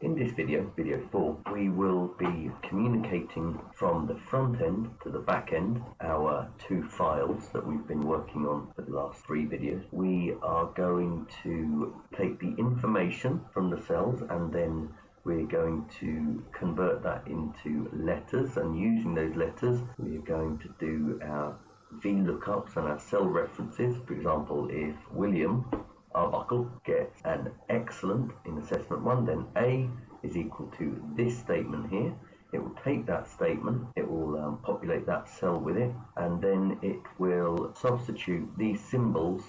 In this video, video 4, we will be communicating from the front end to the back end, our two files that we've been working on for the last 3 videos. We are going to take the information from the cells and then we're going to convert that into letters, and using those letters we're going to do our Vlookups and our cell references. For example, if William Arbuckle gets an excellent in assessment 1, then A is equal to this statement here. It will take that statement, it will populate that cell with it, and then it will substitute these symbols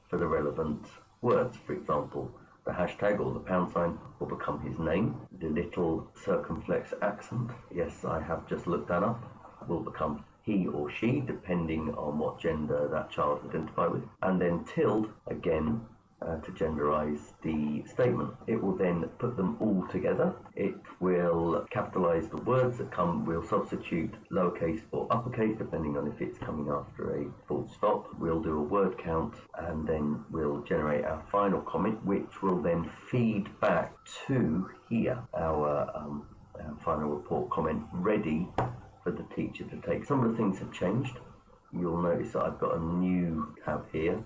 for the relevant words. For example, the hashtag or the pound sign will become his name. The little circumflex accent, yes, I have just looked that up, will become he or she, depending on what gender that child identifies with. And then tilde, again, to genderize the statement. It will then put them all together. It will capitalize the words that come. We'll substitute lowercase or uppercase depending on if it's coming after a full stop. We'll do a word count, and then we'll generate our final comment, which will then feed back to here, our final report comment, ready for the teacher to take. Some of the things have changed. You'll notice that I've got a new tab here,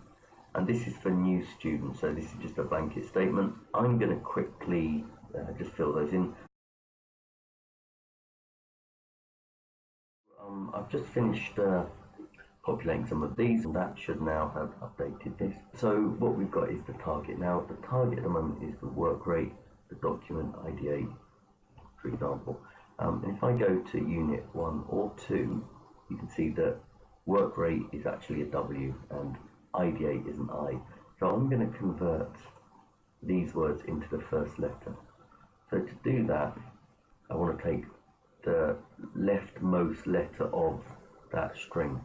and this is for new students, so this is just a blanket statement. I'm going to quickly just fill those in. I've just finished populating some of these, and that should now have updated this. So what we've got is the target. Now the target at the moment is the work rate, the document ID8, for example. And if I go to unit 1 or 2, you can see that work rate is actually a W and ID8 is an I. So I'm going to convert these words into the first letter. So to do that, I want to take the leftmost letter of that string.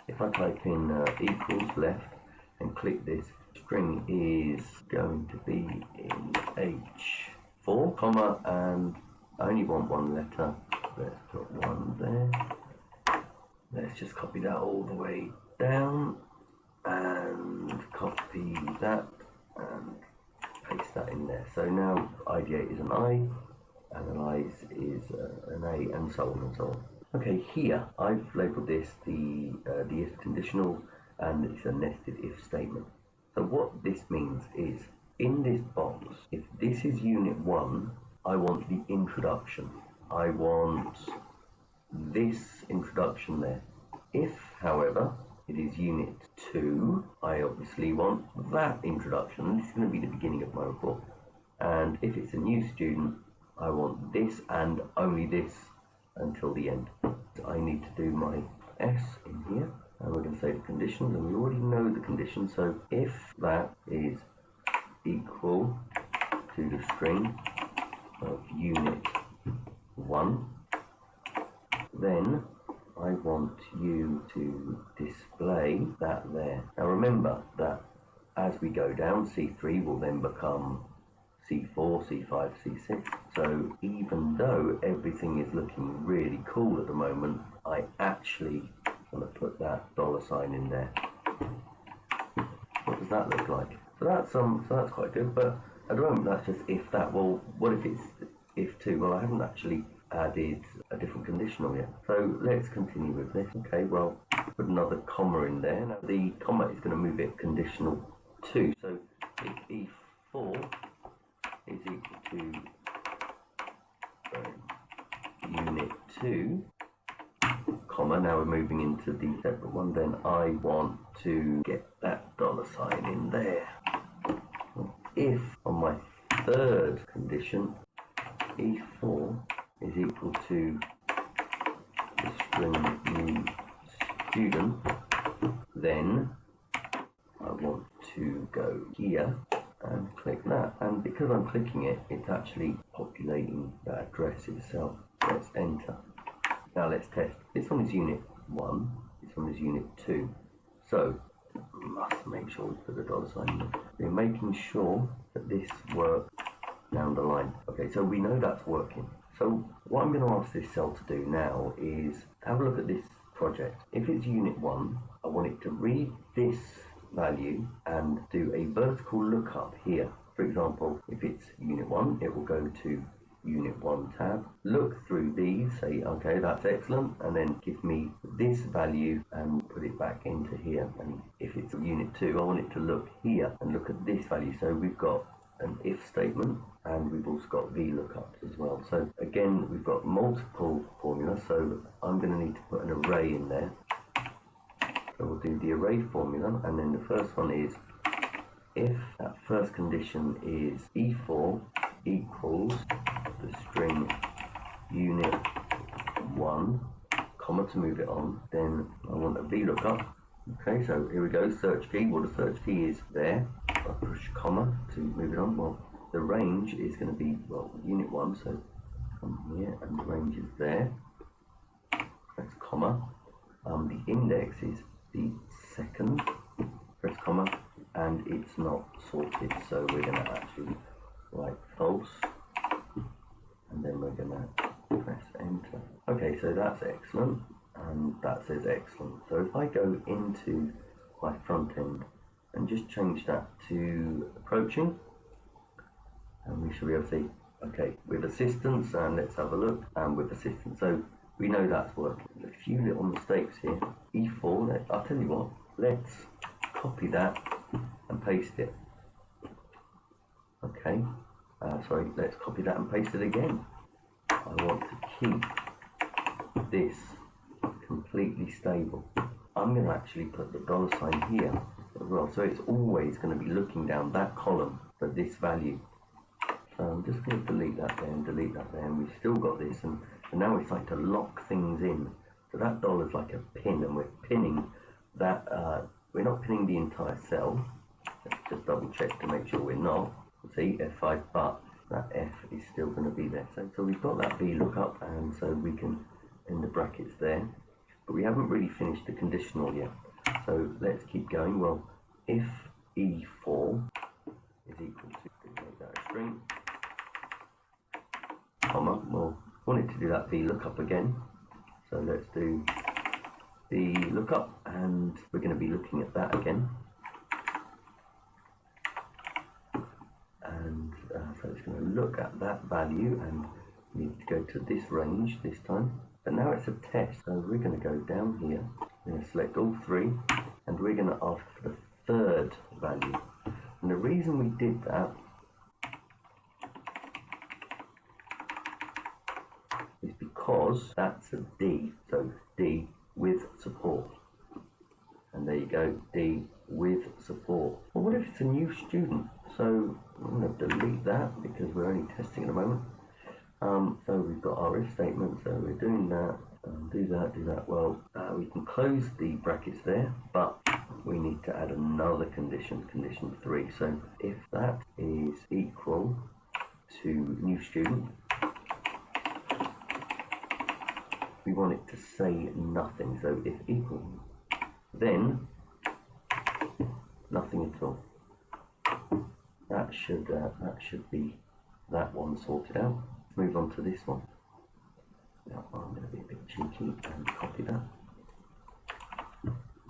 If I type in equals left and click this, string is going to be in H4, comma, and I only want one letter. Let's put 1 there. Let's just copy that all the way down and copy that and paste that in there. So now ID8 is an I, analyze is an A, and so on and so on. Okay, here I've labeled this the if conditional, and it's a nested if statement. So what this means is, in this box, if this is unit 1, I want the introduction. I want this introduction there. If, however, it is unit 2, I obviously want that introduction. This is going to be the beginning of my report. And if it's a new student, I want this and only this until the end. So I need to do my S in here, and we're going to say the conditions, and we already know the conditions. So if that is equal to the string of unit 1, then I want you to display that there. Now remember that as we go down, C3 will then become C4, C5, C6. So even though everything is looking really cool at the moment, I actually want to put that $sign in there. What does that look like? So that's quite good, but at the moment that's just if that. Well, what if it's if 2? Well, I haven't actually added a different conditional yet. So let's continue with this. Okay, well, put another comma in there. Now the comma is going to move it conditional 2. So if E4 is equal to unit 2, comma, now we're moving into the separate one, then I want to get that $sign in there. If on my third condition E4 is equal to the string new student, then I want to go here and click that, and because I'm clicking it, it's actually populating the address itself. Let's enter. Now let's test. This one is unit 1, this one is unit 2. So must make sure we put the $sign in. We're making sure that this works down the line. Okay, so we know that's working. So what I'm going to ask this cell to do now is have a look at this project. If it's unit 1, I want it to read this value and do a vertical lookup here. for example, if it's Unit 1, it will go to Unit 1 tab, look through these, say, okay, that's excellent, and then give me this value and put it back into here. And if it's Unit 2, I want it to look here and look at this value. So we've got an if statement, and we've also got Vlookup as well. So again, we've got multiple formulas, so I'm going to need to put an array in there. So we'll do the array formula, and then the first one is if that first condition is E4 equals the string unit 1, comma to move it on, then I want a Vlookup. Okay, so here we go, search key. Well, the search key is there. I push comma to move it on. Well, the range is going to be, well, unit 1, so come here, and the range is there. Press comma. The index is the second. Press comma, and it's not sorted, so we're going to actually write false, and then we're going to press enter. Okay, so that's excellent, and that says excellent. So if I go into my front end and just change that to approaching, and we should be able to see, okay, with assistance, and let's have a look, and with assistance, so we know that's working. A few little mistakes here. E4, I'll tell you what, let's copy that and paste it. Okay, sorry, let's copy that and paste it again. I want to keep this completely stable. I'm going to actually put the $sign here as well, so it's always going to be looking down that column for this value. So I'm just going to delete that there and delete that there, and we've still got this, and now we're starting to lock things in. So that $is like a pin, and we're pinning that, we're not pinning the entire cell. Let's just double check to make sure we're not. See, F5, but that F is still going to be there. So we've got that Vlookup, and so we can end the brackets there. But we haven't really finished the conditional yet. So let's keep going. Well, if E4 is equal to, make that a string, comma, well, we want it to do that Vlookup again. So let's do the lookup, and we're going to be looking at that again. And so it's going to look at that value, and we need to go to this range this time. But now it's a test, so we're going to go down here, we're going to select all three, and we're going to ask for the third value. And the reason we did that is because that's a D, so D with support. And there you go, D with support. Well, what if it's a new student? So I'm going to delete that because we're only testing at the moment. So we've got our if statement, so we're doing that, do that. Well, we can close the brackets there, but we need to add another condition, condition 3. So if that is equal to new student, we want it to say nothing. So if equal, then nothing at all. That should be that one sorted out. Let's move on to this one. Now I'm going to be a bit cheeky and copy that.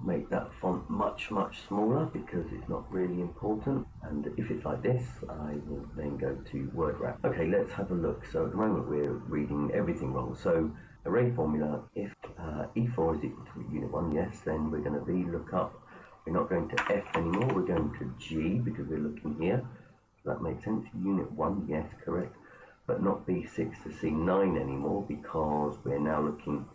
Make that font much smaller because it's not really important. And if it's like this, I will then go to word wrap. Okay, let's have a look. So at the moment we're reading everything wrong. So array formula, if E4 is equal to unit 1, yes, then we're going to Vlookup. We're not going to F anymore, we're going to G because we're looking here. That makes sense. Unit 1, yes, correct. But not B6 to C9 anymore because we're now looking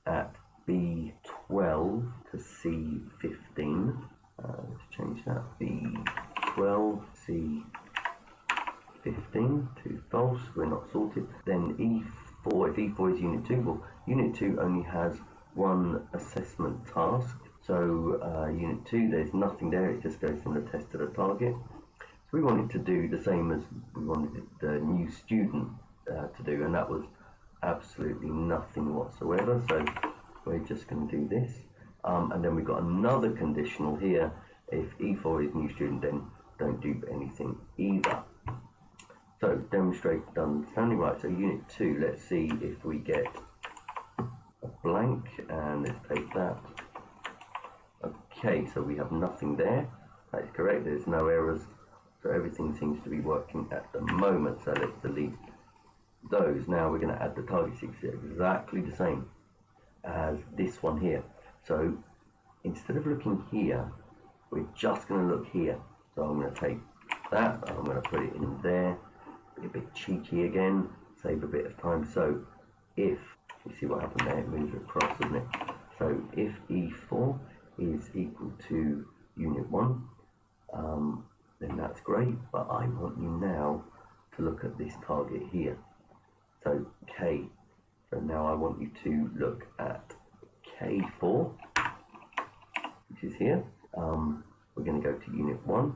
at B12 to C15. Let's change that. B12, C15 to false. We're not sorted. Then E4, if E4 is Unit 2, well, Unit 2 only has one assessment task. So Unit 2, there's nothing there. It just goes from the test to the target. So we wanted to do the same as we wanted the new student to do, and that was absolutely nothing whatsoever. So we're just going to do this, and then we've got another conditional here. If E4 is new student, then don't do anything either. So demonstrate done standing right. So unit 2, let's see if we get a blank, and let's take that. Okay, so we have nothing there. That is correct. There's no errors. So everything seems to be working at the moment. So let's delete those. Now we're going to add the target sequence exactly the same as this one here. So instead of looking here, we're just going to look here. So I'm going to take that, and I'm going to put it in there. Be a bit cheeky again, save a bit of time. So if you see what happened there, it moves across, doesn't it? So if E4 is equal to unit 1, then that's great, but I want you now to look at this target here. So K. So now I want you to look at K4, which is here. We're going to go to unit 1.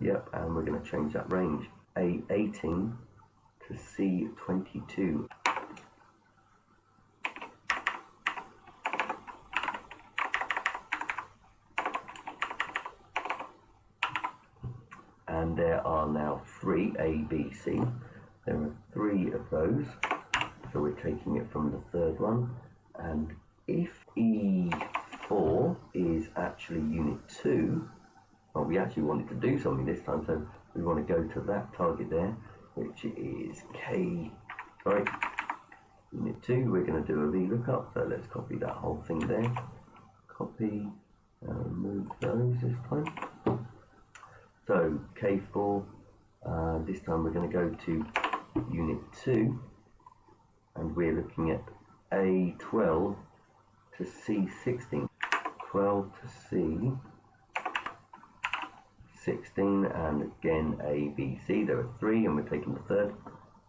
Yep, and we're going to change that range. A18 to C22. And there are now 3 A, B, C. There are 3 of those. So we're taking it from the third one. And if E4 is actually unit 2, well, we actually wanted to do something this time, so we want to go to that target there, which is unit 2. We're going to do a Vlookup, so let's copy that whole thing there. Copy, move those this time. So K4, this time we're going to go to unit 2, and we're looking at A12 to C16. 12 to C16, and again A, B, C. There are 3, and we're taking the third,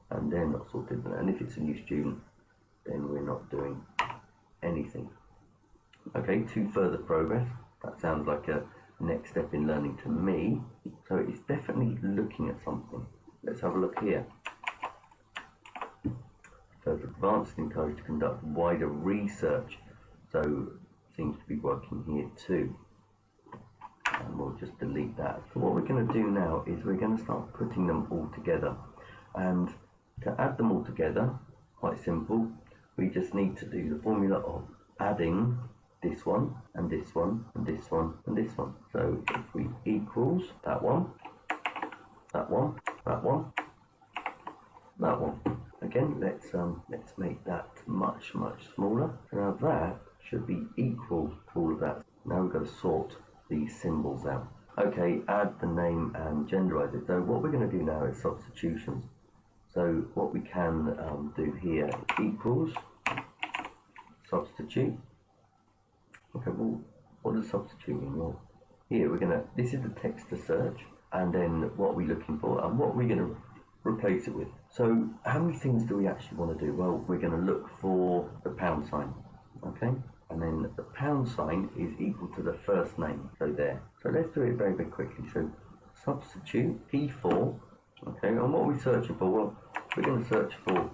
and they're not sorted. And if it's a new student, then we're not doing anything. Okay, 2 further progress. That sounds like a next step in learning to me. So it's definitely looking at something. Let's have a look here. So it's advanced and encouraged to conduct wider research. So seems to be working here too. And we'll just delete that. So what we're going to do now is we're going to start putting them all together. And to add them all together, quite simple, we just need to do the formula of adding this one, and this one, and this one, and this one. So if we equals that one, that one, that one, that one. Again, let's make that much smaller. Now that should be equal to all of that. Now we've got to sort these symbols out. Okay, add the name and genderize it. So what we're going to do now is substitutions. So what we can do here equals substitute. Okay, well, what does substitute mean? Well, here we're gonna, this is the text to search, and then what we're looking for, and what we're gonna replace it with. So how many things do we actually want to do? Well, we're gonna look for the pound sign, okay? And then the pound sign is equal to the first name, so there. So let's do it very quickly. So substitute P4, okay, and what are we searching for? Well, we're gonna search for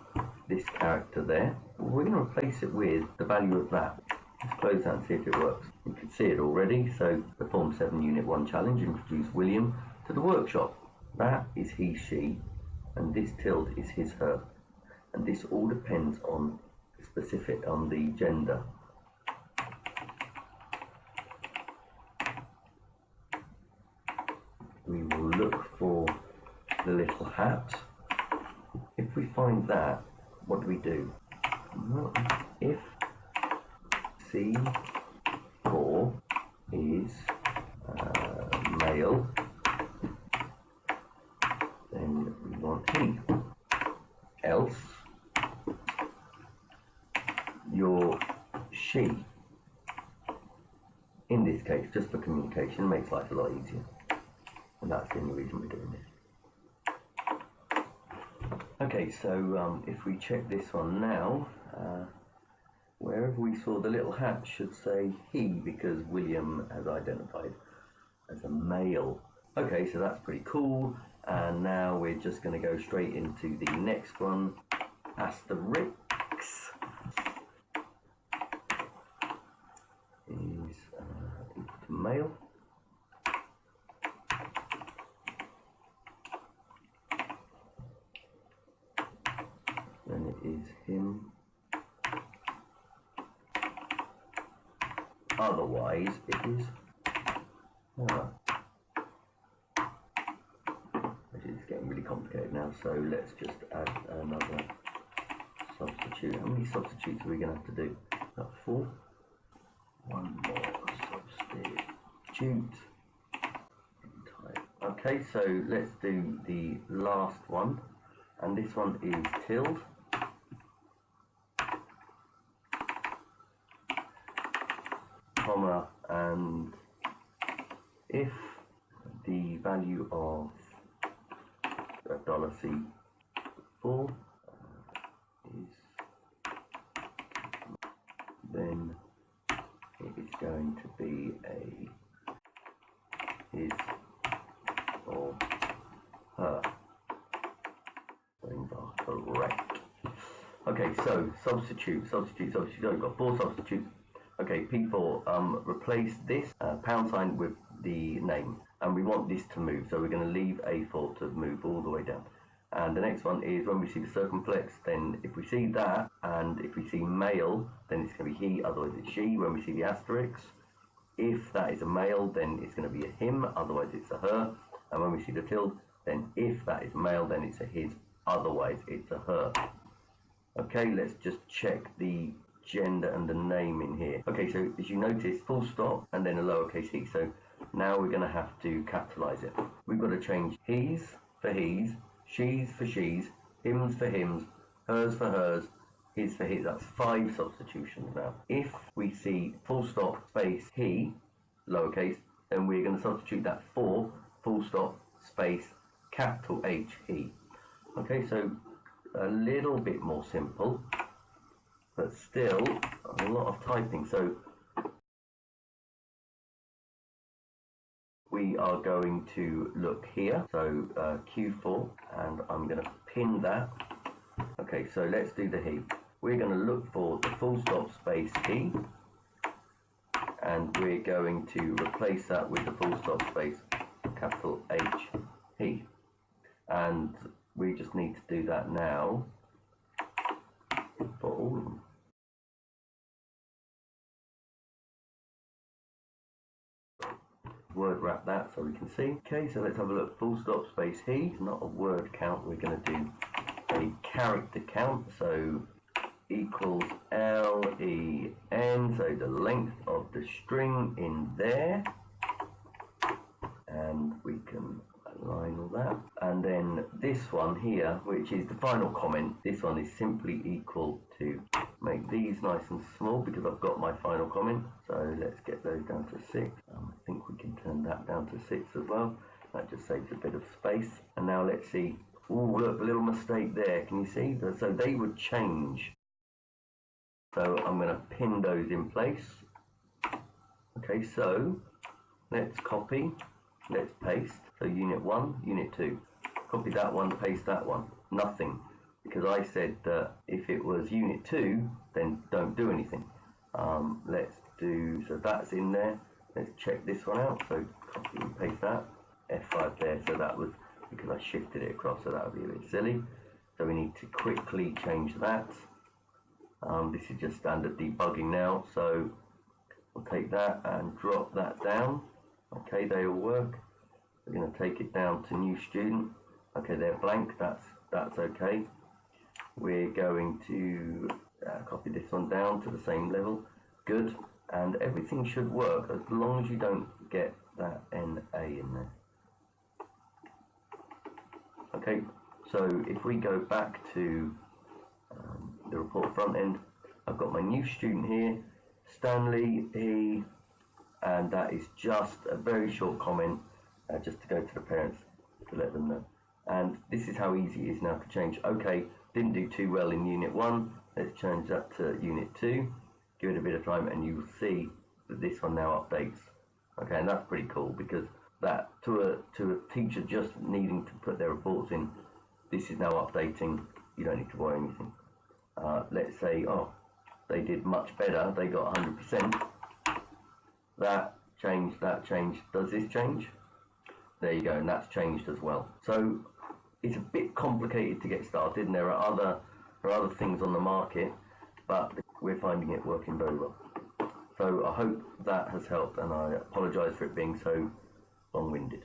this character there. We're gonna replace it with the value of that. Let's close that and see if it works. You can see it already. So the Form 7 Unit 1 challenge introduced William to the workshop. That is he, she, and this tilde is his, her. And this all depends on specific, on the gender. We will look for the little hat. If we find that, what do we do? Well, if C4 is male, then we want he. Else, your she. In this case, just for communication, makes life a lot easier. And that's the only reason we're doing this. Okay, so if we check this one now, wherever we saw the little hat should say he, because William has identified as a male. Okay, so that's pretty cool. And now we're just going to go straight into the next one. Asterisk is equal to male. Then it is him. Otherwise, it is her. complicated now, so let's just add another substitute. How many substitutes are we going to have to do? About 4. One more substitute. Okay, so let's do the last one, and this one is tilde. Comma, and if the value of $C4 is, then it is going to be a his or her. Things are correct. Okay, so substitute. So we've got 4 substitutes. Okay, P4, replace this £sign with the name, and we want this to move, so we're going to leave A4 to move all the way down. And the next one is when we see the circumflex, then if we see that, and if we see male, then it's going to be he, otherwise it's she. When we see the asterisk, if that is a male, then it's going to be a him, otherwise it's a her. And when we see the tilde, then if that is male, then it's a his, otherwise it's a her. Okay, let's just check the gender and the name in here. Okay, so as you notice, full stop and then a lowercase he. So now we're going to have to capitalize it. We've got to change he's for he's, she's for she's, him's for hims, hers for hers, his for his. That's 5 substitutions now. If we see full stop space he, lowercase, then we're going to substitute that for full stop space capital H he. Okay, so a little bit more simple, but still a lot of typing. So we are going to look here, so Q4, and I'm going to pin that. Okay, so let's do the he. We're going to look for the full stop space he, and we're going to replace that with the full stop space capital H he, and we just need to do that now for all of them. Word wrap that so we can see. Okay, so let's have a look. Full stop space he, it's not a word count, we're going to do a character count, so equals len, so the length of the string in there, and we can align all that. And then this one here, which is the final comment, this one is simply equal to, make these nice and small because I've got my final comment, so let's get those down to 6. I think we can turn that down to 6 as well. That just saves a bit of space. And now let's see. Oh, look, a little mistake there. Can you see? So they would change. So I'm going to pin those in place. Okay, so let's copy, let's paste. So unit 1, unit 2. Copy that one, paste that one. Nothing. Because I said that if it was unit 2, then don't do anything. Let's do, so that's in there. Let's check this one out. So copy and paste that. F5 there. So that was because I shifted it across, so that would be a bit silly. So we need to quickly change that. This is just standard debugging now. So we'll take that and drop that down. Okay, they all work. We're going to take it down to new student. Okay, they're blank. That's okay. We're going to copy this one down to the same level. Good. And everything should work as long as you don't get that NA in there. Okay, so if we go back to the report front end, I've got my new student here, Stanley, he, and that is just a very short comment just to go to the parents to let them know. And this is how easy it is now to change. Okay, didn't do too well in unit 1, let's change that to unit 2, give it a bit of time, and you will see that this one now updates. Okay, and that's pretty cool because that to a teacher just needing to put their reports in, this is now updating. You don't need to worry anything. Let's say, oh, they did much better, they got 100%. That changed, that changed. Does this change? There you go, and that's changed as well. So it's a bit complicated to get started, and there are other things on the market, but we're finding it working very well. So I hope that has helped, and I apologise for it being so long-winded.